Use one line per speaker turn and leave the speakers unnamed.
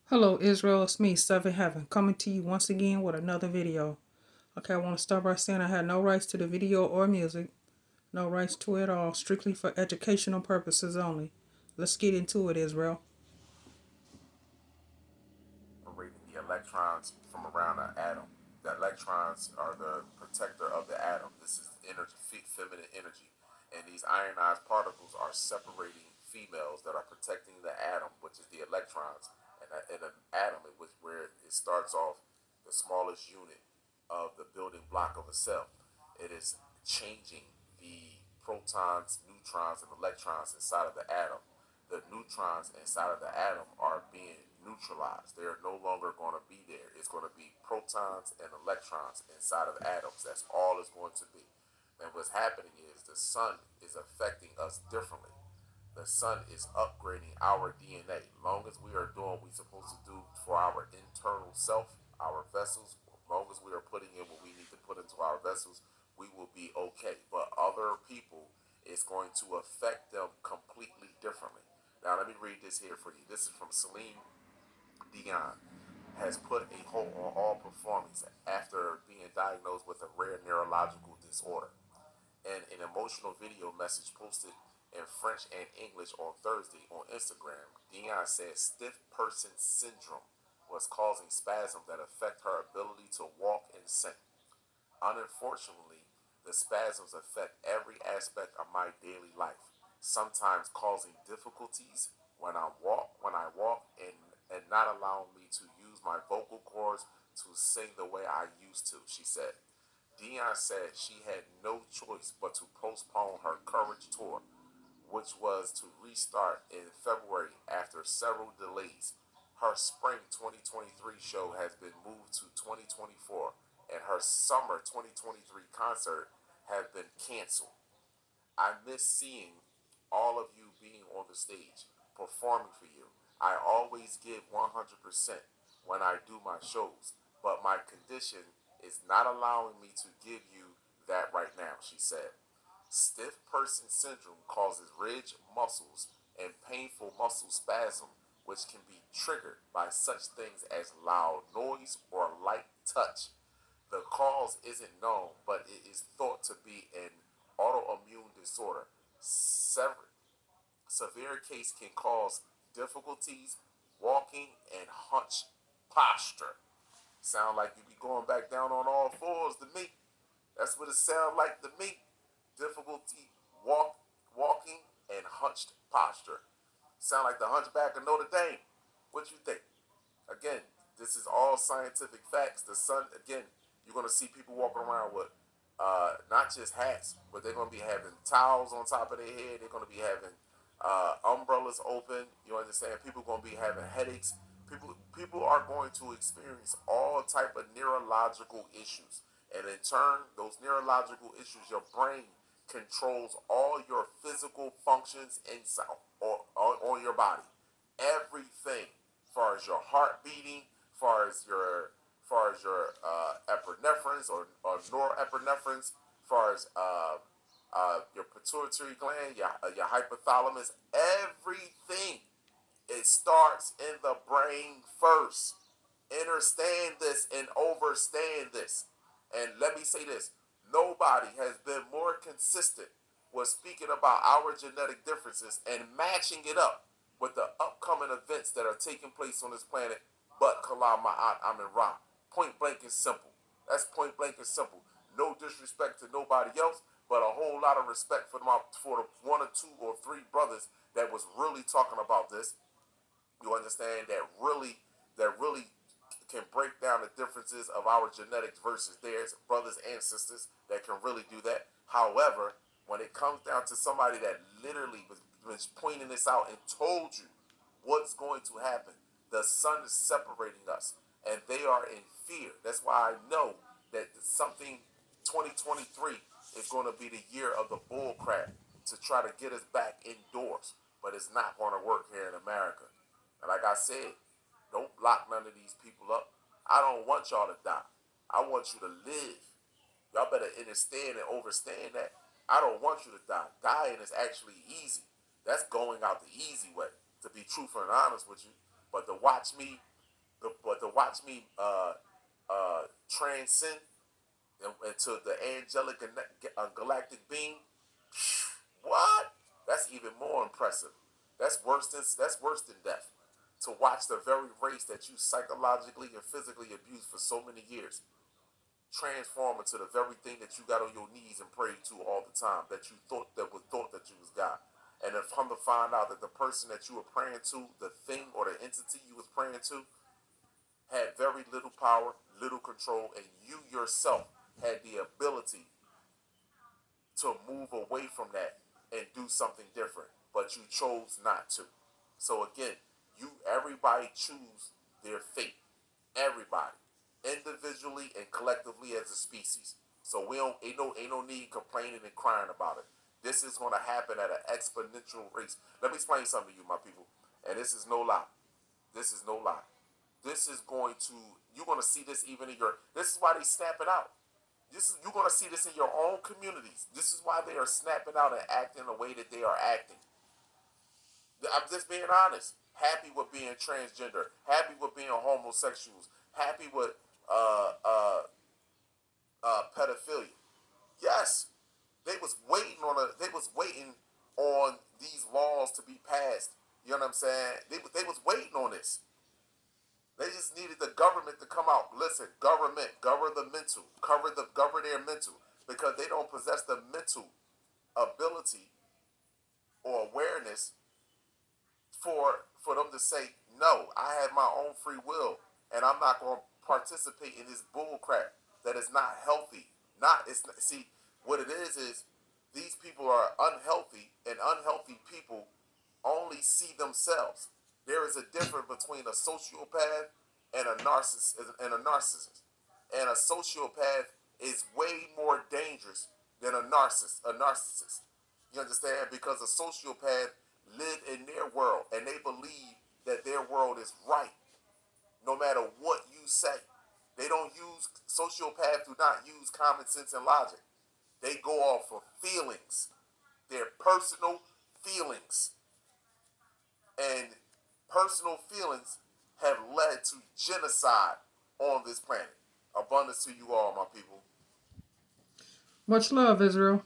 Hello Israel, it's me, Seven Heaven, coming to you once again with another video. Okay, I want to start by saying I had no rights to the video or music. No rights to it all, strictly for educational purposes only. Let's get into it, Israel.
Separating the electrons from around an atom. The electrons are the protector of the atom. This is energy, feminine energy. And these ionized particles are separating females that are protecting the atom, which is the electrons. And in an atom, it was where it starts off the smallest unit of the building block of a cell. It is changing the protons, neutrons, and electrons inside of the atom. The neutrons inside of the atom are being neutralized. They're no longer going to be there. It's going to be protons and electrons inside of atoms. That's all it's going to be. And what's happening is the sun is affecting us differently. The sun is upgrading our DNA. Long as we are doing what we're supposed to do for our internal self, our vessels, as long as we are putting in what we need to put into our vessels, we will be okay. But other people, it's going to affect them completely differently. Now, let me read this here for you. This is from Celine Dion. Has put a hold on all performance after being diagnosed with a rare neurological disorder. In an emotional video message posted in French and English on Thursday on Instagram, Dion said stiff person syndrome was causing spasms that affect her ability to walk and sing. Unfortunately, the spasms affect every aspect of my daily life, sometimes causing difficulties when I walk and not allowing me to use my vocal cords to sing the way I used to, she said. Dion said she had no choice but to postpone her Courage tour, which was to restart in February after several delays. Her spring 2023 show has been moved to 2024, and her summer 2023 concert has been canceled. I miss seeing all of you being on the stage, performing for you. I always give 100% when I do my shows, but my condition is not allowing me to give you that right now, she said. Stiff person syndrome causes ridge muscles and painful muscle spasm, which can be triggered by such things as loud noise or light touch. The cause isn't known, but it is thought to be an autoimmune disorder. Severe case can cause difficulties walking and hunch posture. Sound like you be going back down on all fours to me. That's what it sounds like to me. Difficulty walking and hunched posture. Sound like the Hunchback of Notre Dame. What you think? Again, this is all scientific facts. The sun, again, you're going to see people walking around with not just hats, but they're going to be having towels on top of their head. They're going to be having umbrellas open. You understand? People are going to be having headaches. People are going to experience all type of neurological issues, and in turn, those neurological issues, your brain controls all your physical functions inside or on your body. Everything, far as your heart beating, far as your epinephrines or norepinephrines, far as your pituitary gland, your hypothalamus, everything. It starts in the brain first. Understand this and overstand this. And let me say this, nobody has been more consistent with speaking about our genetic differences and matching it up with the upcoming events that are taking place on this planet but Kalam Ma'at Amin Ra. Point blank and simple. That's point blank and simple. No disrespect to nobody else, but a whole lot of respect for the one or two or three brothers that was really talking about this. You understand that really can break down the differences of our genetics versus theirs, brothers and sisters that can really do that. However, when it comes down to somebody that literally was pointing this out and told you what's going to happen, the sun is separating us, and they are in fear. That's why I know that something 2023 is going to be the year of the bull crap to try to get us back indoors, but it's not going to work here in America. And like I said, don't lock none of these people up. I don't want y'all to die. I want you to live. Y'all better understand and overstand that. I don't want you to die. Dying is actually easy. That's going out the easy way, to be truthful and honest with you. But to watch me watch me transcend into the angelic galactic being. What? That's even more impressive. That's worse than death. To watch the very race that you psychologically and physically abused for so many years transform into the very thing that you got on your knees and prayed to all the time, that you thought that you was God. And if come to find out that the person that you were praying to, the thing or the entity you was praying to, had very little power, little control, and you yourself had the ability to move away from that and do something different, but you chose not to. So again, everybody choose their fate. Everybody, individually and collectively as a species. So we don't ain't no need complaining and crying about it. This is going to happen at an exponential rate. Let me explain something to you, my people, and this is no lie. This is no lie. This is going to You're going to see this even in your. This is why they snapping out. You're going to see this in your own communities. This is why they are snapping out and acting the way that they are acting. I'm just being honest. Happy with being transgender. Happy with being homosexuals. Happy with pedophilia. Yes, they was waiting on these laws to be passed. You know what I'm saying? They was waiting on this. They just needed the government to come out. Listen, government, govern the mental, govern their mental, because they don't possess the mental ability or awareness for them to say, no, I have my own free will, and I'm not going to participate in this bull crap that is not healthy. See, what it is these people are unhealthy, and unhealthy people only see themselves. There is a difference between a sociopath and a narcissist. And a sociopath is way more dangerous than a narcissist. You understand? Because a sociopath live in their world and they believe that their world is right, no matter what you say. Sociopaths do not use common sense and logic. They go off of feelings, their personal feelings. And personal feelings have led to genocide on this planet. Abundance to you all, my people.
Much love, Israel.